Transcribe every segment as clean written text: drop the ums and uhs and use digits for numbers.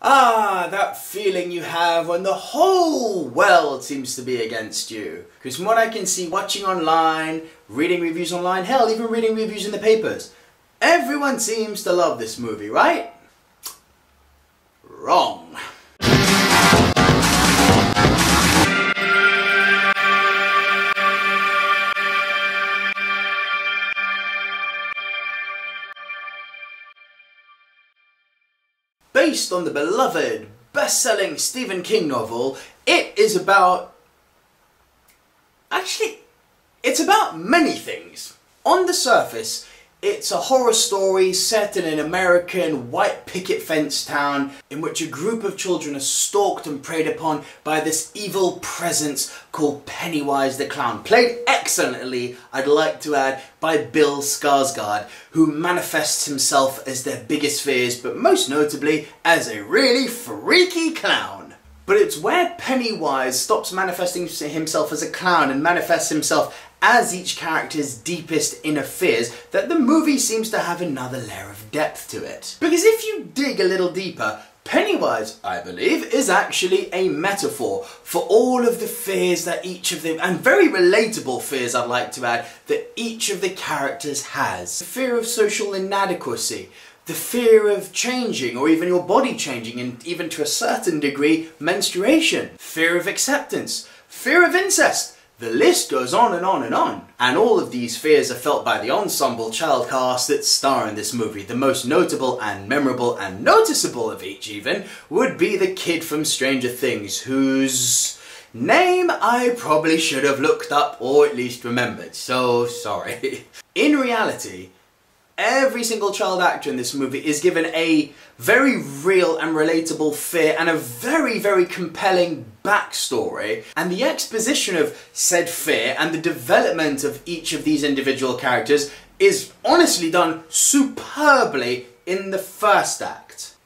Ah, that feeling you have when the whole world seems to be against you. Because from what I can see, watching online, reading reviews online, hell, even reading reviews in the papers, everyone seems to love this movie, right? Wrong. Based on the beloved, best-selling Stephen King novel, it is about... Actually, it's about many things. On the surface, it's a horror story set in an American white picket fence town in which a group of children are stalked and preyed upon by this evil presence called Pennywise the Clown. Played excellently, I'd like to add, by Bill Skarsgård, who manifests himself as their biggest fears, but most notably as a really freaky clown. But it's where Pennywise stops manifesting himself as a clown and manifests himself as each character's deepest inner fears that the movie seems to have another layer of depth to it. Because if you dig a little deeper, Pennywise, I believe, is actually a metaphor for all of the fears that each of them, and very relatable fears I'd like to add, that each of the characters has. The fear of social inadequacy, the fear of changing, or even your body changing, and even to a certain degree, menstruation, fear of acceptance, fear of incest. The list goes on and on and on. And all of these fears are felt by the ensemble child cast that star in this movie. The most notable and memorable and noticeable of each even would be the kid from Stranger Things, whose name I probably should have looked up or at least remembered. So sorry. In reality, every single child actor in this movie is given a very real and relatable fear and a very, very compelling backstory, and the exposition of said fear and the development of each of these individual characters is honestly done superbly in the first act.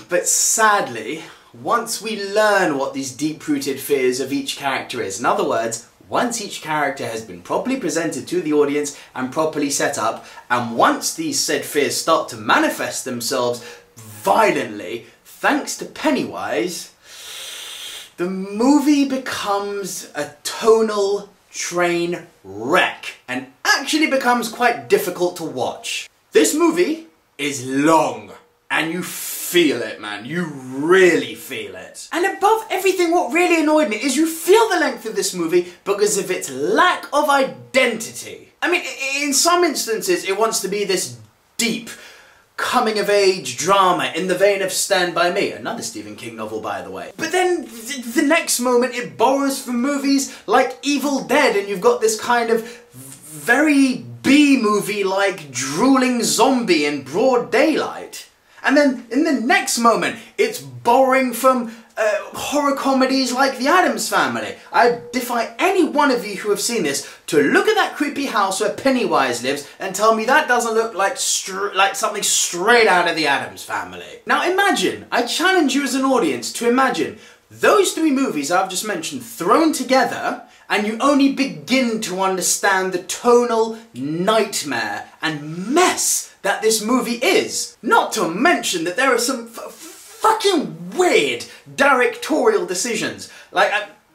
But sadly, once we learn what these deep-rooted fears of each character is, in other words, once each character has been properly presented to the audience and properly set up, and once these said fears start to manifest themselves violently, thanks to Pennywise, the movie becomes a tonal train wreck and actually becomes quite difficult to watch. This movie is long and you feel it, man. You really feel it. And above everything, what really annoyed me is you feel the length of this movie because of its lack of identity. I mean, in some instances it wants to be this deep coming-of-age drama in the vein of Stand By Me, another Stephen King novel, by the way. But then the next moment it borrows from movies like Evil Dead, and you've got this kind of very B-movie-like drooling zombie in broad daylight. And then in the next moment it's borrowing from horror comedies like The Addams Family. I defy any one of you who have seen this to look at that creepy house where Pennywise lives and tell me that doesn't look like something straight out of The Addams Family. Now imagine, I challenge you as an audience to imagine those three movies I've just mentioned thrown together, and you only begin to understand the tonal nightmare and mess that this movie is. Not to mention that there are some fucking weird directorial decisions. Like,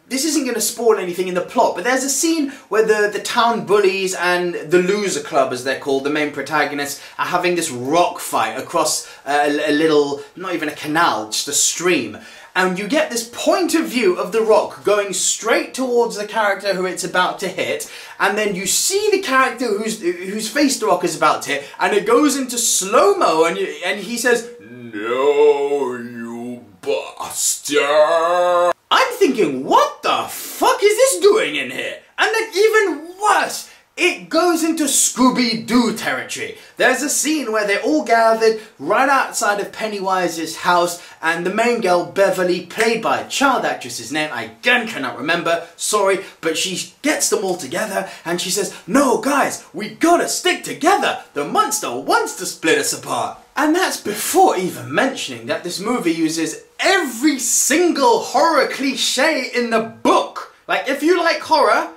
this isn't going to spoil anything in the plot, but there's a scene where the town bullies and the loser club, as they're called, the main protagonists, are having this rock fight across a little, not even a canal, just a stream. And you get this point of view of the rock going straight towards the character who it's about to hit, and then you see the character whose face the rock is about to hit, and it goes into slow-mo, and he says, "No, you bastard." I'm thinking, what the fuck is this doing in here? And then even worse, it goes into Scooby-Doo territory. There's a scene where they're all gathered right outside of Pennywise's house, and the main girl, Beverly, played by a child actress's name I again cannot remember, sorry, but she gets them all together and she says, "No guys, we gotta stick together. The monster wants to split us apart." And that's before even mentioning that this movie uses every single horror cliche in the book. Like, if you like horror,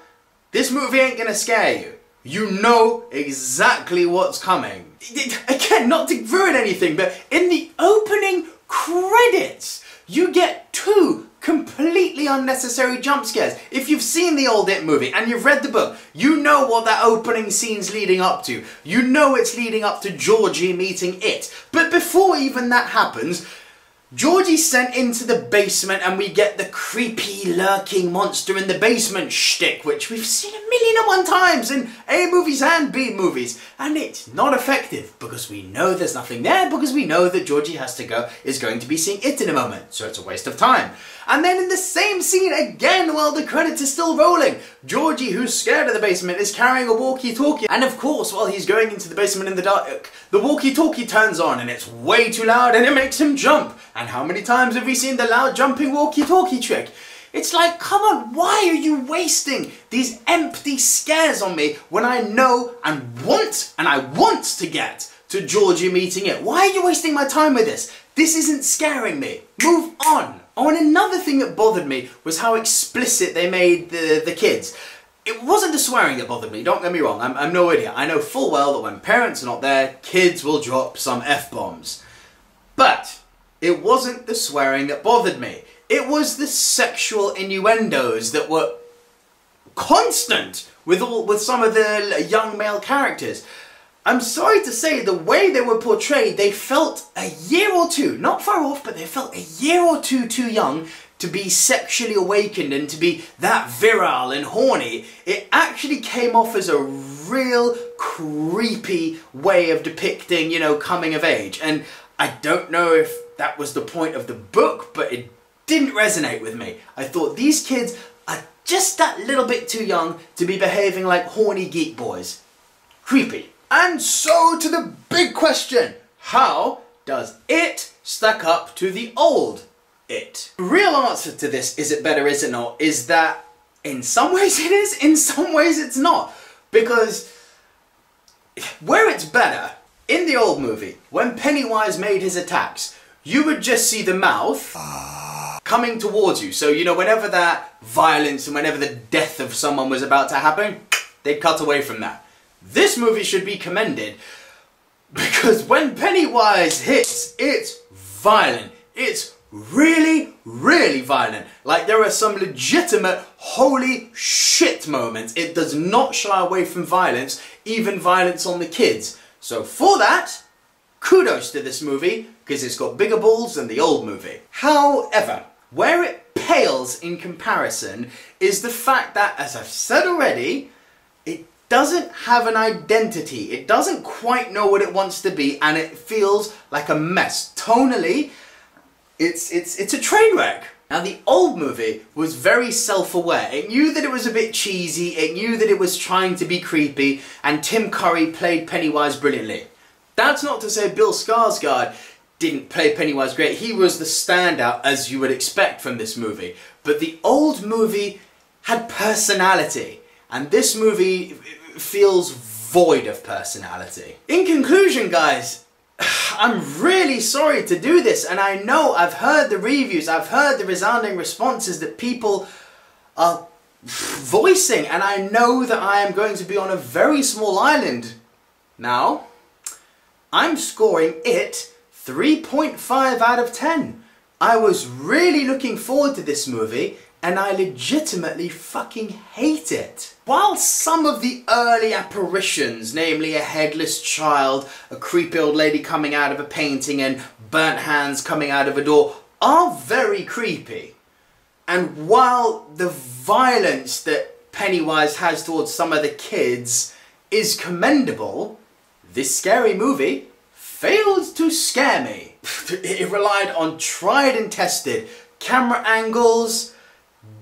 this movie ain't gonna scare you. You know exactly what's coming. Again, not to ruin anything, but in the opening credits, you get 2 completely unnecessary jump scares. If you've seen the old It movie and you've read the book, you know what that opening scene's leading up to. You know it's leading up to Georgie meeting It. But before even that happens, Georgie's sent into the basement and we get the creepy lurking monster in the basement shtick, which we've seen 1,000,001 times in A movies and B movies. And it's not effective because we know there's nothing there, because we know that Georgie is going to be seeing It in a moment, so it's a waste of time. And then in the same scene again, while the credits are still rolling, Georgie, who's scared of the basement, is carrying a walkie-talkie. And of course, while he's going into the basement in the dark, the walkie-talkie turns on and it's way too loud and it makes him jump. And how many times have we seen the loud jumping walkie-talkie trick? It's like, come on, why are you wasting these empty scares on me when I know and I want to get to Georgie meeting It? Why are you wasting my time with this? This isn't scaring me. Move on. Oh, and another thing that bothered me was how explicit they made the kids. It wasn't the swearing that bothered me, don't get me wrong, I'm no idiot. I know full well that when parents are not there, kids will drop some F-bombs. But it wasn't the swearing that bothered me. It was the sexual innuendos that were constant with some of the young male characters. I'm sorry to say, the way they were portrayed, they felt a year or two, not far off, but they felt a year or two too young to be sexually awakened and to be that virile and horny. It actually came off as a real creepy way of depicting, you know, coming of age. And I don't know if that was the point of the book, but it didn't resonate with me. I thought these kids are just that little bit too young to be behaving like horny geek boys. Creepy. And so to the big question, how does It stack up to the old It? The real answer to this, is it better, is it not, is that in some ways it is, in some ways it's not. Because where it's better, in the old movie, when Pennywise made his attacks, you would just see the mouth coming towards you. So, you know, whenever that violence and whenever the death of someone was about to happen, they'd cut away from that. This movie should be commended because when Pennywise hits, it's violent. It's really, really violent. Like, there are some legitimate holy shit moments. It does not shy away from violence, even violence on the kids. So for that, kudos to this movie because it's got bigger balls than the old movie. However, where it pales in comparison is the fact that, as I've said already, it doesn't have an identity. It doesn't quite know what it wants to be, and it feels like a mess. Tonally, it's a train wreck. Now, the old movie was very self-aware. It knew that it was a bit cheesy, it knew that it was trying to be creepy, and Tim Curry played Pennywise brilliantly. That's not to say Bill Skarsgård didn't play Pennywise great. He was the standout, as you would expect from this movie. But the old movie had personality, and this movie feels void of personality. In conclusion, guys, I'm really sorry to do this, and I know I've heard the reviews, I've heard the resounding responses that people are voicing, and I know that I am going to be on a very small island. Now, I'm scoring it 3.5 out of 10. I was really looking forward to this movie, and I legitimately fucking hate it. While some of the early apparitions, namely a headless child, a creepy old lady coming out of a painting, and burnt hands coming out of a door, are very creepy, and while the violence that Pennywise has towards some of the kids is commendable, this scary movie failed to scare me. It relied on tried and tested camera angles,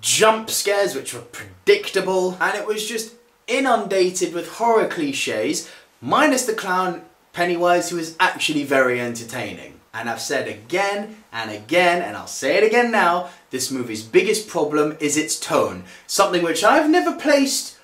jump scares which were predictable, and it was just inundated with horror cliches, minus the clown Pennywise, who is actually very entertaining. And I've said again and again, and I'll say it again now, this movie's biggest problem is its tone. Something which I've never placed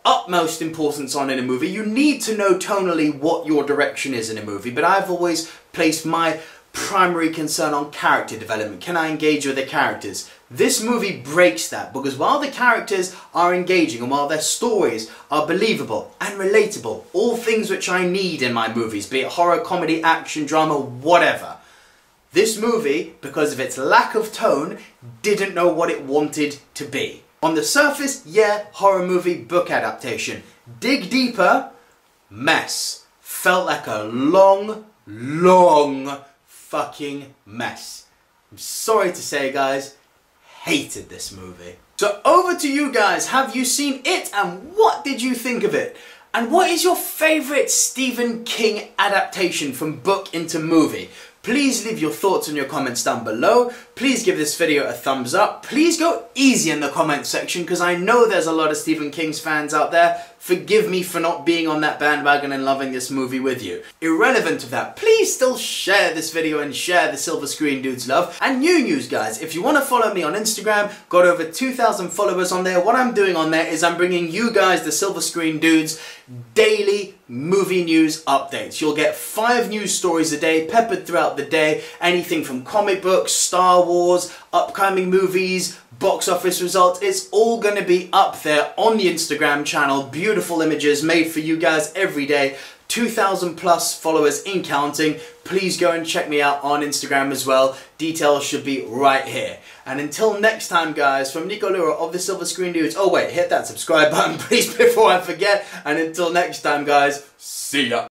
utmost importance on in a movie. You need to know tonally what your direction is in a movie, but I've always placed my primary concern on character development. Can I engage with the characters? This movie breaks that, because while the characters are engaging and while their stories are believable and relatable, all things which I need in my movies, be it horror, comedy, action, drama, whatever, This movie, because of its lack of tone, didn't know what it wanted to be. On the surface, yeah, horror movie book adaptation. Dig deeper, mess. Felt like a long fucking mess. I'm sorry to say, guys, hated this movie. So over to you guys, have you seen it and what did you think of it? And what is your favourite Stephen King adaptation from book into movie? Please leave your thoughts in your comments down below. Please give this video a thumbs up. Please go easy in the comment section because I know there's a lot of Stephen King's fans out there. Forgive me for not being on that bandwagon and loving this movie with you. Irrelevant of that, please still share this video and share the Silver Screen Dudes love. And new news, guys, if you want to follow me on Instagram, got over 2,000 followers on there. What I'm doing on there is I'm bringing you guys, the Silver Screen Dudes, daily movie news updates. You'll get 5 news stories a day peppered throughout the day. Anything from comic books, Star Wars, upcoming movies, box office results. It's all going to be up there on the Instagram channel. Beautiful images made for you guys every day. 2,000 plus followers in counting. Please go and check me out on Instagram as well. Details should be right here. And until next time, guys, from Nico Lura of the Silver Screen Dudes. Oh wait, hit that subscribe button please before I forget. And until next time, guys, see ya.